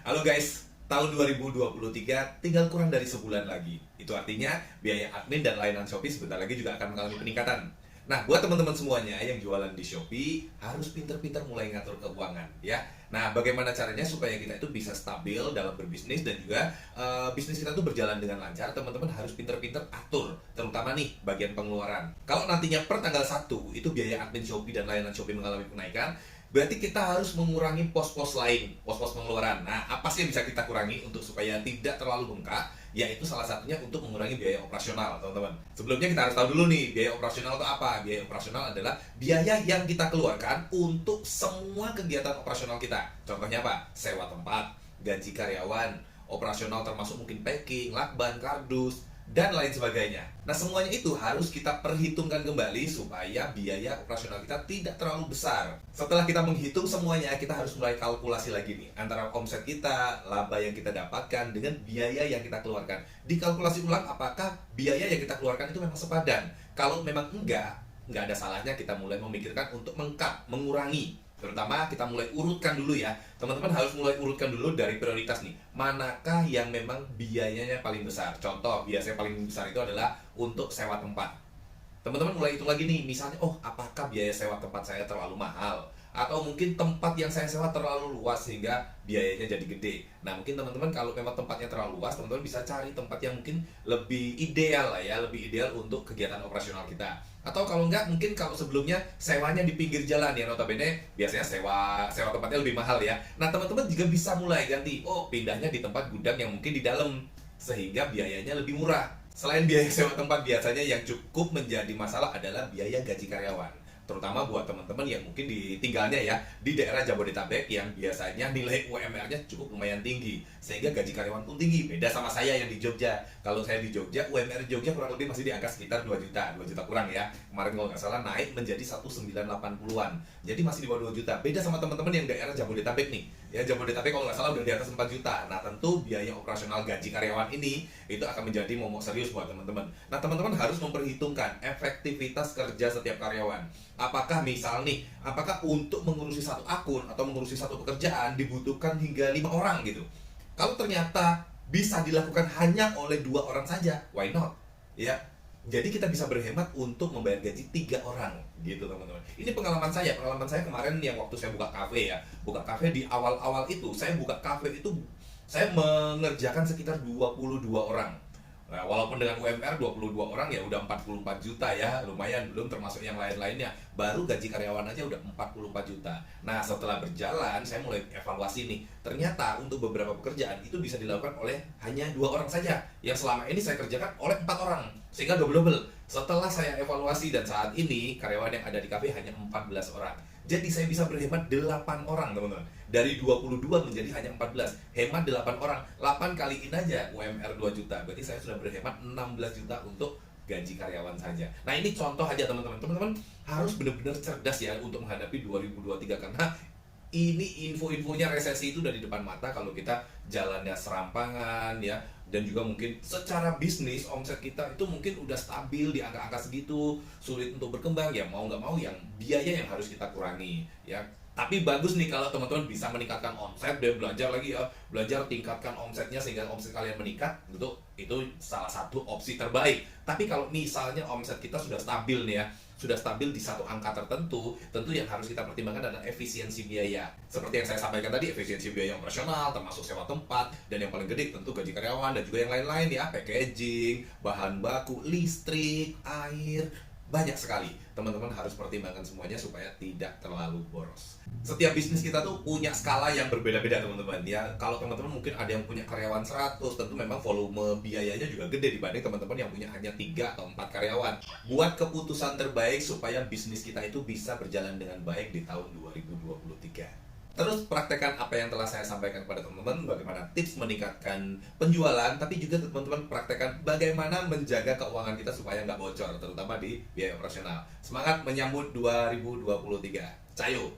Halo guys, tahun 2023 tinggal kurang dari sebulan lagi. Itu artinya biaya admin dan layanan Shopee sebentar lagi juga akan mengalami peningkatan. Nah, buat teman-teman semuanya yang jualan di Shopee harus pinter-pinter mulai ngatur keuangan ya. Nah, bagaimana caranya supaya kita itu bisa stabil dalam berbisnis dan juga bisnis kita tuh berjalan dengan lancar. Teman-teman harus pinter-pinter atur, terutama nih bagian pengeluaran. Kalau nantinya per tanggal 1 itu biaya admin Shopee dan layanan Shopee mengalami kenaikan, berarti kita harus mengurangi pos-pos lain, pos-pos pengeluaran. Nah, apa sih yang bisa kita kurangi untuk supaya tidak terlalu bengkak? Yaitu salah satunya untuk mengurangi biaya operasional, teman-teman. Sebelumnya kita harus tahu dulu nih, biaya operasional itu apa? Biaya operasional adalah biaya yang kita keluarkan untuk semua kegiatan operasional kita. Contohnya apa? Sewa tempat, gaji karyawan, operasional termasuk mungkin packing, lakban, kardus, dan lain sebagainya. Nah, semuanya itu harus kita perhitungkan kembali supaya biaya operasional kita tidak terlalu besar. Setelah kita menghitung semuanya, kita harus mulai kalkulasi lagi nih antara omset kita, laba yang kita dapatkan dengan biaya yang kita keluarkan. Dikalkulasi ulang apakah biaya yang kita keluarkan itu memang sepadan. Kalau memang enggak ada salahnya kita mulai memikirkan untuk mengurangi. Terutama kita mulai urutkan dulu ya. Teman-teman harus mulai urutkan dulu dari prioritas nih. Manakah yang memang biayanya paling besar? Contoh, biasanya paling besar itu adalah untuk sewa tempat. Teman-teman mulai hitung lagi nih, misalnya, apakah biaya sewa tempat saya terlalu mahal? Atau mungkin tempat yang saya sewa terlalu luas sehingga biayanya jadi gede. Nah, mungkin teman-teman kalau memang tempatnya terlalu luas, teman-teman bisa cari tempat yang mungkin lebih ideal lah ya, lebih ideal untuk kegiatan operasional kita. Atau kalau enggak, mungkin kalau sebelumnya sewanya di pinggir jalan ya, notabene biasanya sewa tempatnya lebih mahal ya. Nah, teman-teman juga bisa mulai ganti, pindahnya di tempat gudang yang mungkin di dalam, sehingga biayanya lebih murah. Selain biaya sewa tempat, biasanya yang cukup menjadi masalah adalah biaya gaji karyawan. Terutama buat teman-teman yang mungkin ditinggalnya ya di daerah Jabodetabek yang biasanya nilai UMR-nya cukup lumayan tinggi, sehingga gaji karyawan pun tinggi. Beda sama saya yang di Jogja. Kalau saya di Jogja, UMR Jogja kurang lebih masih di angka sekitar 2 juta kurang ya. Kemarin kalau nggak salah naik menjadi 1980-an. Jadi masih di bawah 2 juta. Beda sama teman-teman yang daerah Jabodetabek nih. Ya, Jabodetabek kalau nggak salah udah di atas 4 juta. Nah, tentu biaya operasional gaji karyawan ini itu akan menjadi momok serius buat teman-teman. Nah, teman-teman harus memperhitungkan efektivitas kerja setiap karyawan. Apakah untuk mengurusi satu akun atau mengurusi satu pekerjaan dibutuhkan hingga 5 orang gitu. Kalau ternyata bisa dilakukan hanya oleh 2 orang saja, why not? Ya. Jadi kita bisa berhemat untuk membayar gaji 3 orang gitu, teman-teman. Ini pengalaman saya kemarin yang waktu saya buka kafe ya. Buka kafe di awal-awal itu, saya buka kafe itu saya mengerjakan sekitar 22 orang. Nah, walaupun dengan UMR 22 orang ya udah 44 juta ya, lumayan, belum termasuk yang lain-lainnya. Baru gaji karyawan aja udah 44 juta. Nah, setelah berjalan saya mulai evaluasi nih. Ternyata untuk beberapa pekerjaan itu bisa dilakukan oleh hanya 2 orang saja. Yang selama ini saya kerjakan oleh 4 orang. Sehingga double-double. Setelah saya evaluasi dan saat ini karyawan yang ada di kafe hanya 14 orang. Jadi saya bisa berhemat 8 orang, teman-teman. Dari 22 menjadi hanya 14. Hemat 8 orang. 8 kaliin aja UMR 2 juta. Berarti saya sudah berhemat 16 juta untuk gaji karyawan saja. Nah, ini contoh aja, teman-teman. Teman-teman harus benar-benar cerdas ya untuk menghadapi 2023 karena ini info-infonya resesi itu dari depan mata kalau kita jalannya serampangan ya, dan juga mungkin secara bisnis omset kita itu mungkin udah stabil di angka-angka segitu, sulit untuk berkembang ya, mau nggak mau yang biaya yang harus kita kurangi ya. Tapi bagus nih kalau teman-teman bisa meningkatkan omset dan belajar tingkatkan omsetnya sehingga omset kalian meningkat, itu salah satu opsi terbaik. Tapi kalau misalnya omset kita sudah stabil nih ya, sudah stabil di satu angka tertentu, tentu yang harus kita pertimbangkan adalah efisiensi biaya. Seperti yang saya sampaikan tadi, efisiensi biaya operasional, termasuk sewa tempat, dan yang paling gede tentu gaji karyawan, dan juga yang lain-lain ya, packaging, bahan baku, listrik, air, banyak sekali. Teman-teman harus pertimbangkan semuanya supaya tidak terlalu boros. Setiap bisnis kita tuh punya skala yang berbeda-beda, teman-teman ya. Kalau teman-teman mungkin ada yang punya karyawan 100, tentu memang volume biayanya juga gede dibanding teman-teman yang punya hanya 3 atau 4 karyawan. Buat keputusan terbaik supaya bisnis kita itu bisa berjalan dengan baik di tahun 2023. Terus praktekkan apa yang telah saya sampaikan kepada teman-teman, bagaimana tips meningkatkan penjualan, tapi juga teman-teman praktekkan bagaimana menjaga keuangan kita supaya nggak bocor, terutama di biaya operasional. Semangat menyambut 2023. Cayo!